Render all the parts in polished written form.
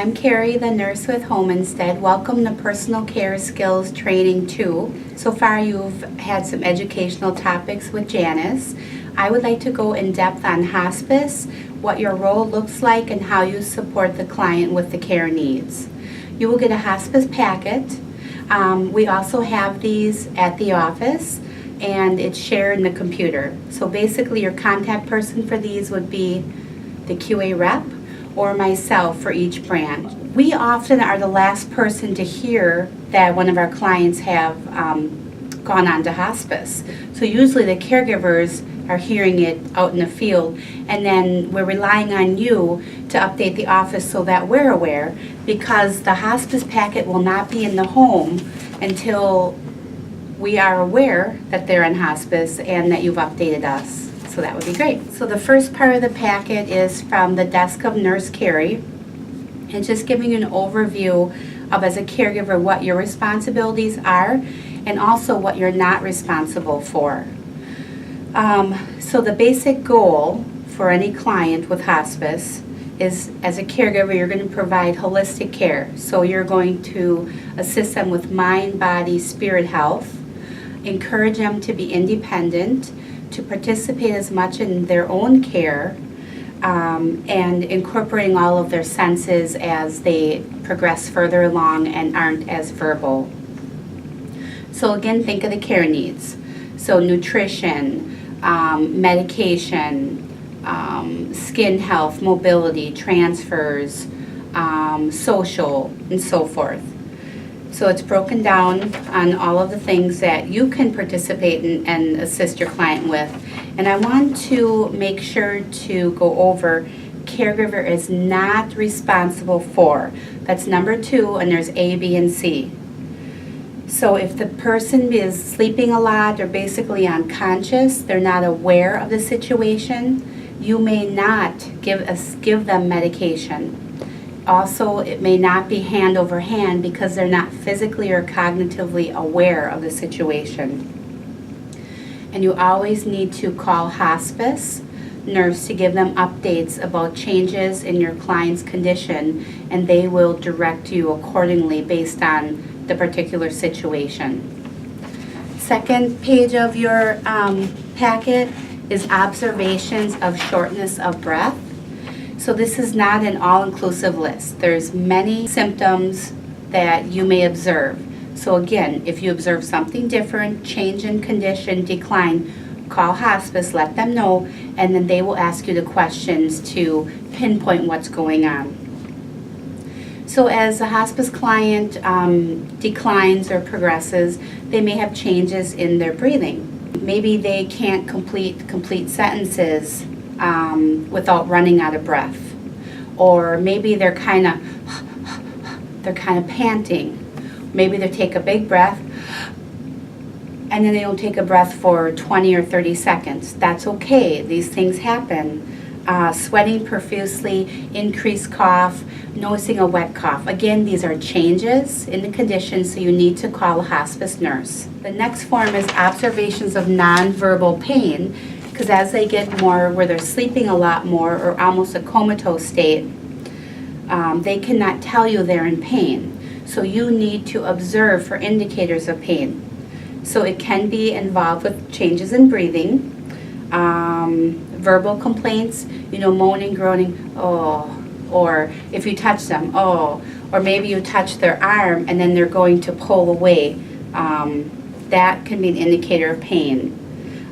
I'm Carrie, the nurse with Home Instead. Welcome to Personal Care Skills Training 2. So far you've had some educational topics with Janice. I would like to go in depth on hospice, what your role looks like, and how you support the client with the care needs. You will get a hospice packet. We also have these at the office, and it's shared in the computer. So basically your contact person for these would be the QA rep or myself for each brand. We often are the last person to hear that one of our clients have gone on to hospice. So usually the caregivers are hearing it out in the field, and then we're relying on you to update the office so that we're aware, because the hospice packet will not be in the home until we are aware that they're in hospice and that you've updated us. So that would be great. So the first part of the packet is from the desk of Nurse Carrie, and just giving you an overview of, as a caregiver, what your responsibilities are and also what you're not responsible for. So the basic goal for any client with hospice is, as a caregiver, you're going to provide holistic care. So you're going to assist them with mind, body, spirit health, encourage them to be independent, to participate as much in their own care, and incorporating all of their senses as they progress further along and aren't as verbal. So again, think of the care needs. So nutrition, medication, skin health, mobility, transfers, social, and so forth. So it's broken down on all of the things that you can participate in and assist your client with. And I want to make sure to go over caregiver is not responsible for. That's number 2, and there's A, B, and C. So if the person is sleeping a lot or basically unconscious, they're not aware of the situation, you may not give them medication. Also, it may not be hand over hand because they're not physically or cognitively aware of the situation. And you always need to call hospice nurse to give them updates about changes in your client's condition, and they will direct you accordingly based on the particular situation. Second page of your packet is observations of shortness of breath. So this is not an all-inclusive list. There's many symptoms that you may observe. So again, if you observe something different, change in condition, decline, call hospice, let them know, and then they will ask you the questions to pinpoint what's going on. So as a hospice client declines or progresses, they may have changes in their breathing. Maybe they can't complete sentences without running out of breath, or maybe they're kind of panting. Maybe they take a big breath and then they don't take a breath for 20 or 30 seconds. That's okay. These things happen. Sweating profusely, increased cough, noticing a wet cough. Again, these are changes in the condition, so you need to call a hospice nurse. The next form is observations of nonverbal pain, because as they get more where they're sleeping a lot more or almost a comatose state, they cannot tell you they're in pain. So you need to observe for indicators of pain. So it can be involved with changes in breathing, verbal complaints, moaning, groaning, oh, or if you touch them, oh, or maybe you touch their arm and then they're going to pull away. That can be an indicator of pain.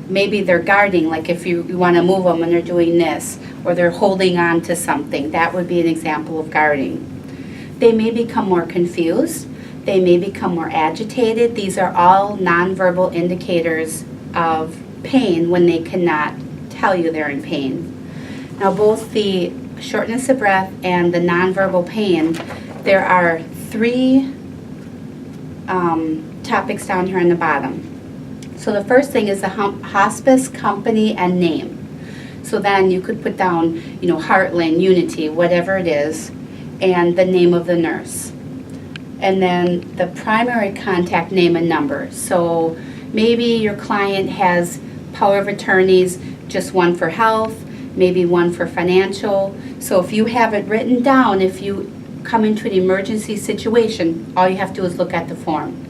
Maybe they're guarding, like if you want to move them and they're doing this, or they're holding on to something. That would be an example of guarding. They may become more confused. They may become more agitated. These are all nonverbal indicators of pain when they cannot tell you they're in pain. Now, both the shortness of breath and the nonverbal pain, there are 3 topics down here on the bottom. So the first thing is the hospice company and name. So then you could put down, Heartland, Unity, whatever it is, and the name of the nurse. And then the primary contact name and number. So maybe your client has power of attorneys, just one for health, maybe one for financial. So if you have it written down, if you come into an emergency situation, all you have to do is look at the form.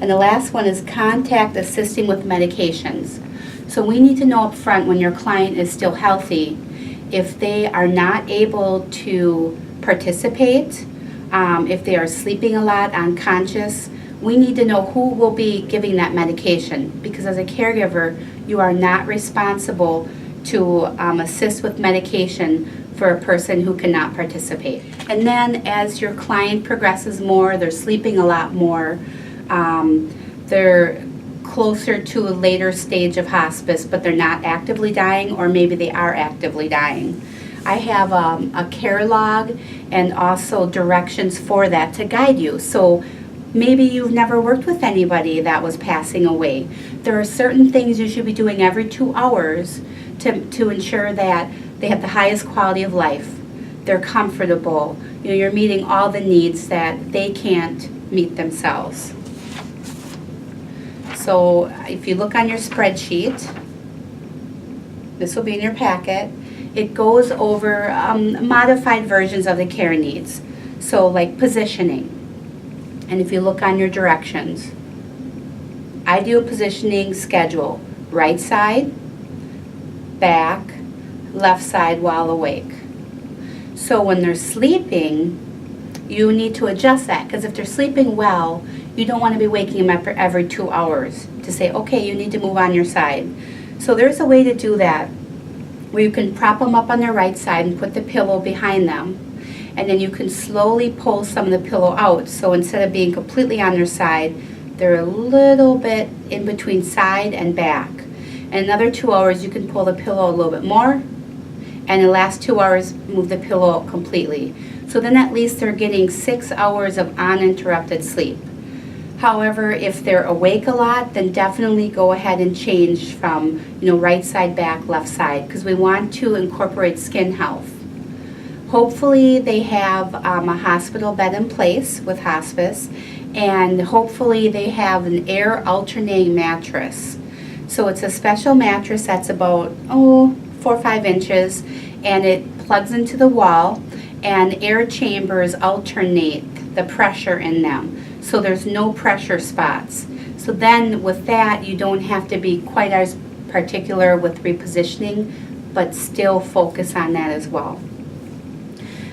And the last one is contact assisting with medications. So we need to know up front when your client is still healthy, if they are not able to participate, if they are sleeping a lot, unconscious, we need to know who will be giving that medication, because as a caregiver, you are not responsible to assist with medication for a person who cannot participate. And then as your client progresses more, they're sleeping a lot more, they're closer to a later stage of hospice, but they're not actively dying, or maybe they are actively dying. I have a care log and also directions for that to guide you. So maybe you've never worked with anybody that was passing away. There are certain things you should be doing every 2 hours to ensure that they have the highest quality of life. They're comfortable. You're meeting all the needs that they can't meet themselves. So if you look on your spreadsheet, this will be in your packet, it goes over modified versions of the care needs. So like positioning. And if you look on your directions, ideal positioning schedule, right side, back, left side while awake. So when they're sleeping, you need to adjust that, because if they're sleeping well, you don't want to be waking them up every 2 hours to say, okay, you need to move on your side. So there's a way to do that, where you can prop them up on their right side and put the pillow behind them, and then you can slowly pull some of the pillow out. So instead of being completely on their side, they're a little bit in between side and back. And another 2 hours, you can pull the pillow a little bit more, and the last 2 hours, move the pillow completely. So then at least they're getting 6 hours of uninterrupted sleep. However, if they're awake a lot, then definitely go ahead and change from, right side, back, left side, because we want to incorporate skin health. Hopefully they have a hospital bed in place with hospice, and hopefully they have an air alternating mattress. So it's a special mattress that's about 4 or 5 inches, and it plugs into the wall, and air chambers alternate the pressure in them. So there's no pressure spots. So then with that, you don't have to be quite as particular with repositioning, but still focus on that as well.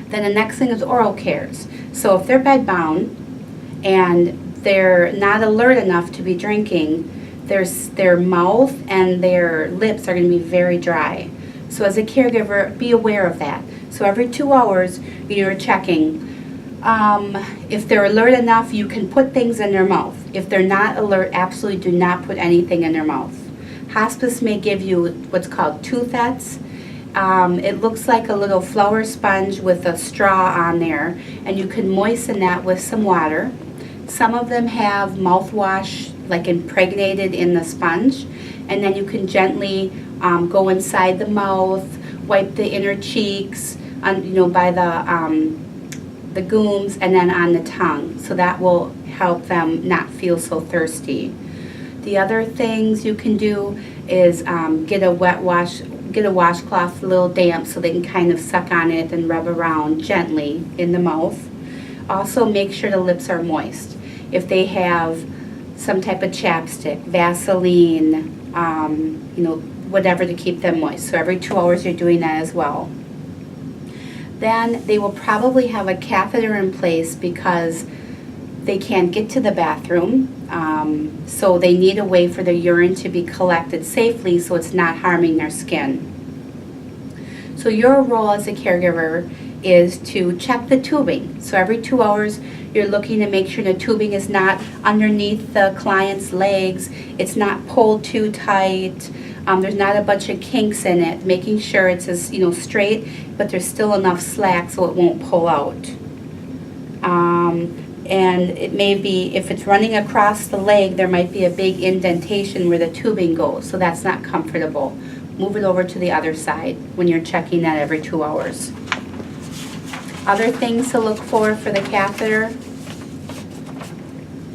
Then the next thing is oral cares. So if they're bed bound and they're not alert enough to be drinking, their mouth and their lips are going to be very dry. So as a caregiver, be aware of that. So every 2 hours, you're checking. If they're alert enough, you can put things in their mouth. If they're not alert, absolutely do not put anything in their mouth. Hospice may give you what's called toothlets. It looks like a little flour sponge with a straw on there, and you can moisten that with some water. Some of them have mouthwash like impregnated in the sponge, and then you can gently go inside the mouth, wipe the inner cheeks, by the gums, and then on the tongue. So that will help them not feel so thirsty. The other things you can do is get a washcloth a little damp so they can kind of suck on it and rub around gently in the mouth. Also make sure the lips are moist. If they have some type of chapstick, Vaseline, whatever to keep them moist. So every 2 hours you're doing that as well. Then they will probably have a catheter in place because they can't get to the bathroom. So they need a way for their urine to be collected safely so it's not harming their skin. So your role as a caregiver is to check the tubing. So every 2 hours you're looking to make sure the tubing is not underneath the client's legs, it's not pulled too tight, there's not a bunch of kinks in it, making sure it's as straight, but there's still enough slack so it won't pull out. And it may be, if it's running across the leg, there might be a big indentation where the tubing goes, so that's not comfortable. Move it over to the other side when you're checking that every 2 hours. Other things to look for the catheter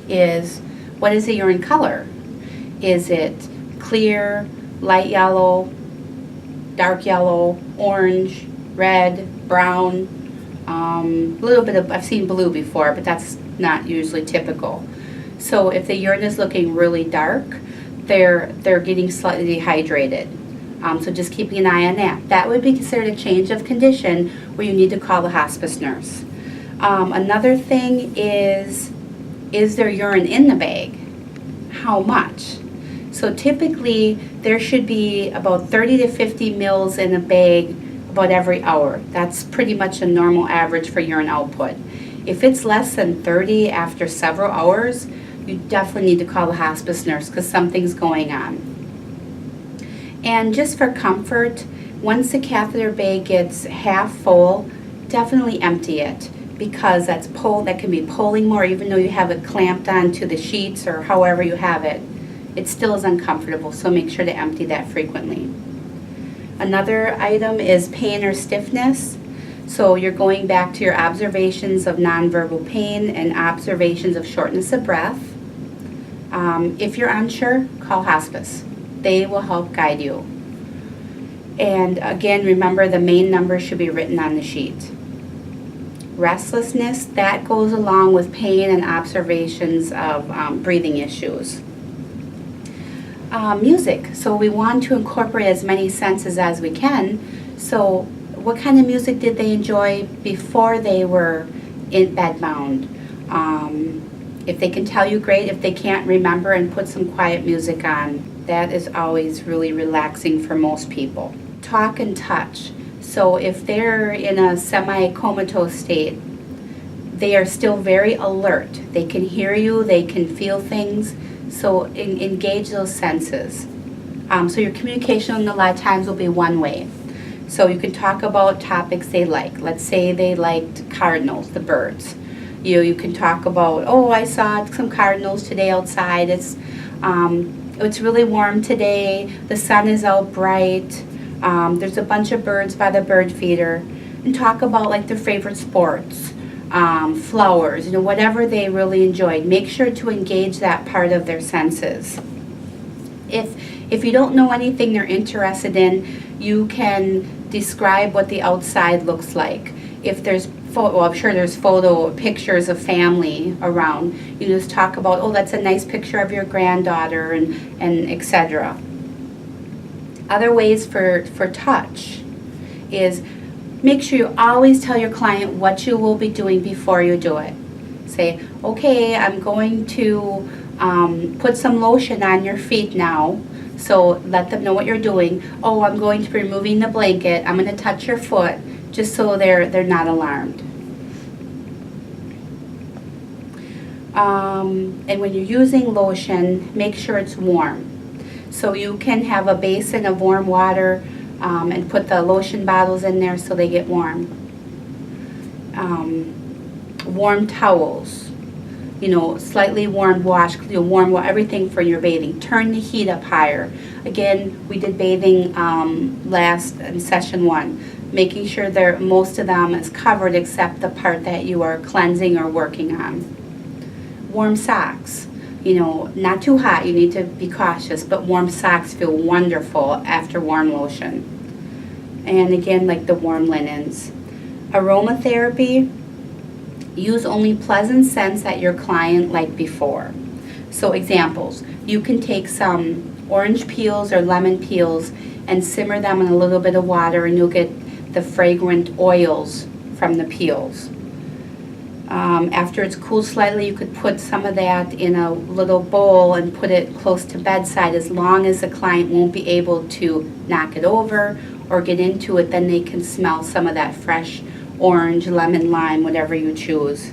is, what is the urine color? Is it clear, light yellow, dark yellow, orange, red, brown? A little bit of, I've seen blue before, but that's not usually typical. So if the urine is looking really dark, they're getting slightly dehydrated. So just keeping an eye on that. That would be considered a change of condition where you need to call the hospice nurse. Another thing is there urine in the bag? How much? So typically there should be about 30 to 50 mils in a bag about every hour. That's pretty much a normal average for urine output. If it's less than 30 after several hours, you definitely need to call the hospice nurse because something's going on. And just for comfort, once the catheter bag gets half full, definitely empty it, because that can be pulling more. Even though you have it clamped onto the sheets or however you have it, it still is uncomfortable, so make sure to empty that frequently. Another item is pain or stiffness. So you're going back to your observations of nonverbal pain and observations of shortness of breath. If you're unsure, call hospice. They will help guide you. And again, remember the main number should be written on the sheet. Restlessness, that goes along with pain and observations of breathing issues. Music, so we want to incorporate as many senses as we can. So what kind of music did they enjoy before they were in bedbound? If they can tell you, great. If they can't remember, and put some quiet music on. That is always really relaxing for most people. Talk and touch. So if they're in a semi-comatose state, they are still very alert. They can hear you, they can feel things, so engage those senses. So your communication a lot of times will be one way. So you can talk about topics they like. Let's say they liked cardinals, the birds. You can talk about, oh, I saw some cardinals today outside. It's really warm today. The sun is out bright. There's a bunch of birds by the bird feeder. And talk about like their favorite sports, flowers, whatever they really enjoyed. Make sure to engage that part of their senses. If you don't know anything they're interested in, you can describe what the outside looks like. If there's I'm sure there's pictures of family around. You just talk about, oh, that's a nice picture of your granddaughter, and etc. Other ways for touch is make sure you always tell your client what you will be doing before you do it. Say, okay, I'm going to put some lotion on your feet now. So let them know what you're doing. Oh, I'm going to be removing the blanket. I'm going to touch your foot, just so they're not alarmed. And when you're using lotion, make sure it's warm. So you can have a basin of warm water and put the lotion bottles in there so they get warm. Warm towels, slightly warm wash, warm everything for your bathing. Turn the heat up higher. Again, we did bathing last in session 1, making sure most of them is covered except the part that you are cleansing or working on. Warm socks, not too hot, you need to be cautious, but warm socks feel wonderful after warm lotion. And again, like the warm linens. Aromatherapy, use only pleasant scents that your client liked before. So examples, you can take some orange peels or lemon peels and simmer them in a little bit of water, and you'll get the fragrant oils from the peels. After it's cooled slightly, you could put some of that in a little bowl and put it close to bedside. As long as the client won't be able to knock it over or get into it, then they can smell some of that fresh orange, lemon, lime, whatever you choose.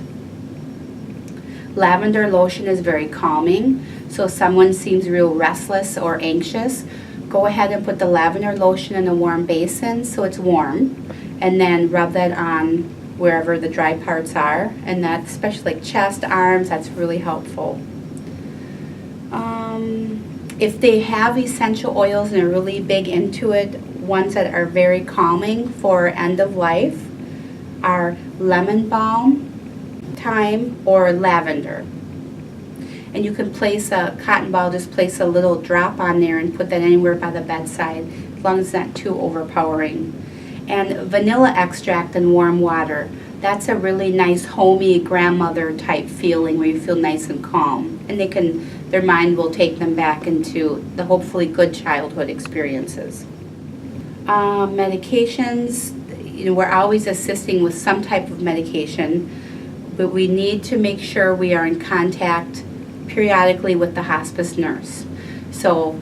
Lavender lotion is very calming, so if someone seems real restless or anxious, go ahead and put the lavender lotion in a warm basin so it's warm, and then rub that on wherever the dry parts are, and that, especially like chest, arms, that's really helpful. If they have essential oils and are really big into it, ones that are very calming for end of life are lemon balm, thyme, or lavender. And you can place a cotton ball, just place a little drop on there and put that anywhere by the bedside, as long as it's not too overpowering. And vanilla extract in warm water. That's a really nice homey grandmother type feeling where you feel nice and calm, and their mind will take them back into the hopefully good childhood experiences. Medications, we're always assisting with some type of medication, but we need to make sure we are in contact periodically with the hospice nurse. So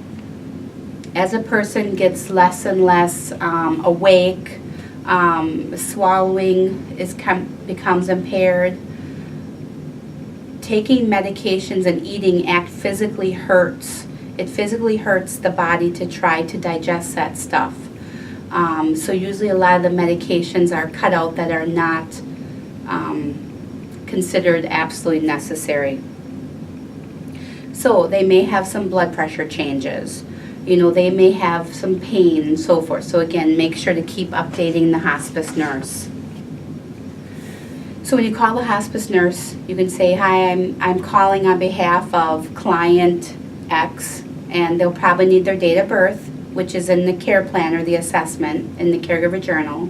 as a person gets less and less awake, swallowing becomes impaired, taking medications and eating physically hurts. It physically hurts the body to try to digest that stuff. So usually a lot of the medications are cut out that are not considered absolutely necessary. So they may have some blood pressure changes. They may have some pain and so forth. So again, make sure to keep updating the hospice nurse. So when you call the hospice nurse, you can say, "Hi, I'm calling on behalf of client X," and they'll probably need their date of birth, which is in the care plan or the assessment in the caregiver journal,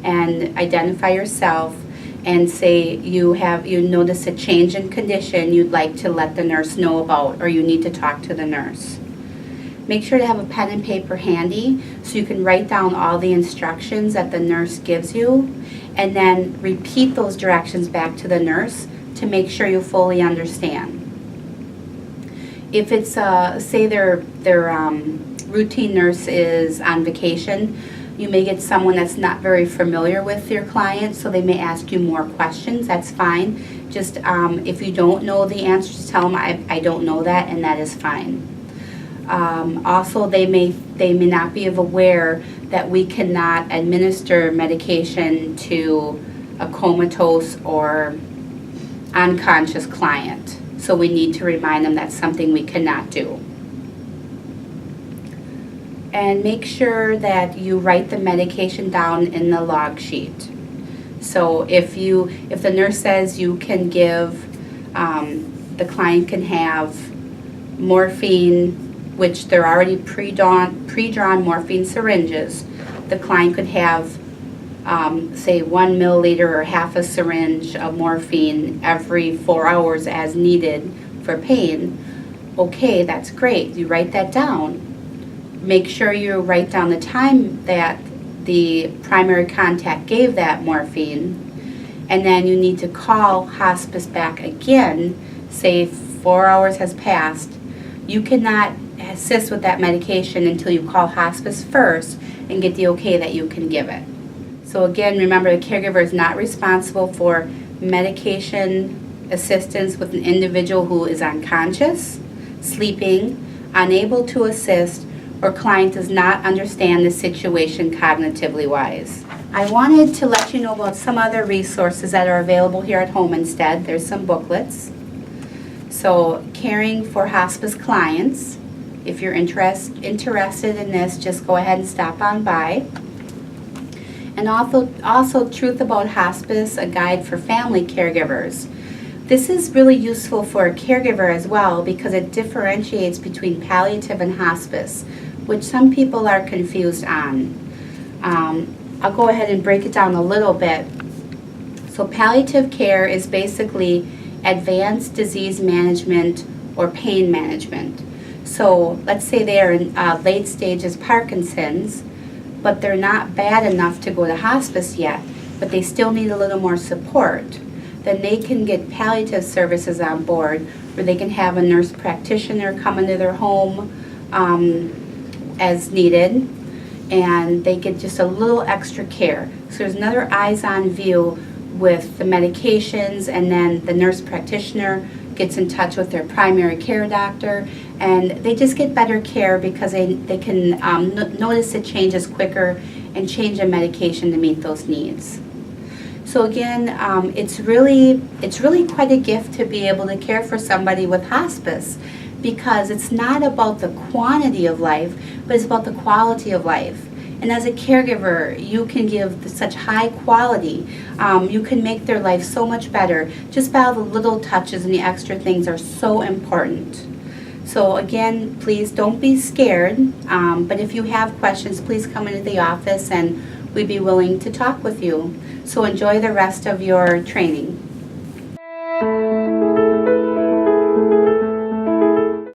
and identify yourself and say you notice a change in condition you'd like to let the nurse know about, or you need to talk to the nurse. Make sure to have a pen and paper handy so you can write down all the instructions that the nurse gives you, and then repeat those directions back to the nurse to make sure you fully understand. If it's, say their routine nurse is on vacation, you may get someone that's not very familiar with your client, so they may ask you more questions. That's fine. Just if you don't know the answer, just tell them I don't know that, and that is fine. Also, they may not be aware that we cannot administer medication to a comatose or unconscious client. So we need to remind them that's something we cannot do. And make sure that you write the medication down in the log sheet. So if the nurse says you can give, the client can have morphine, which they're already pre-drawn morphine syringes. The client could have, say, 1 milliliter or half a syringe of morphine every 4 hours as needed for pain. Okay, that's great. You write that down. Make sure you write down the time that the primary contact gave that morphine, and then you need to call hospice back again. Say 4 hours has passed. You cannot assist with that medication until you call hospice first and get the okay that you can give it. So again, remember, the caregiver is not responsible for medication assistance with an individual who is unconscious, sleeping, unable to assist, or client does not understand the situation cognitively wise. I wanted to let you know about some other resources that are available here at home instead. There's some booklets. So, Caring for Hospice Clients. If you're interested in this, just go ahead and stop on by. And also Truth About Hospice, a guide for family caregivers. This is really useful for a caregiver as well because it differentiates between palliative and hospice, which some people are confused on. I'll go ahead and break it down a little bit. So palliative care is basically advanced disease management or pain management. So let's say they are in late stages Parkinson's, but they're not bad enough to go to hospice yet, but they still need a little more support. Then they can get palliative services on board where they can have a nurse practitioner come into their home as needed, and they get just a little extra care. So there's another eyes-on view with the medications, and then the nurse practitioner gets in touch with their primary care doctor, and they just get better care because they can notice the changes quicker and change the medication to meet those needs. So again, it's really quite a gift to be able to care for somebody with hospice, because it's not about the quantity of life, but it's about the quality of life. And as a caregiver, you can give such high quality. You can make their life so much better. Just by all the little touches and the extra things are so important. So again, please don't be scared. But if you have questions, please come into the office and we'd be willing to talk with you. So enjoy the rest of your training.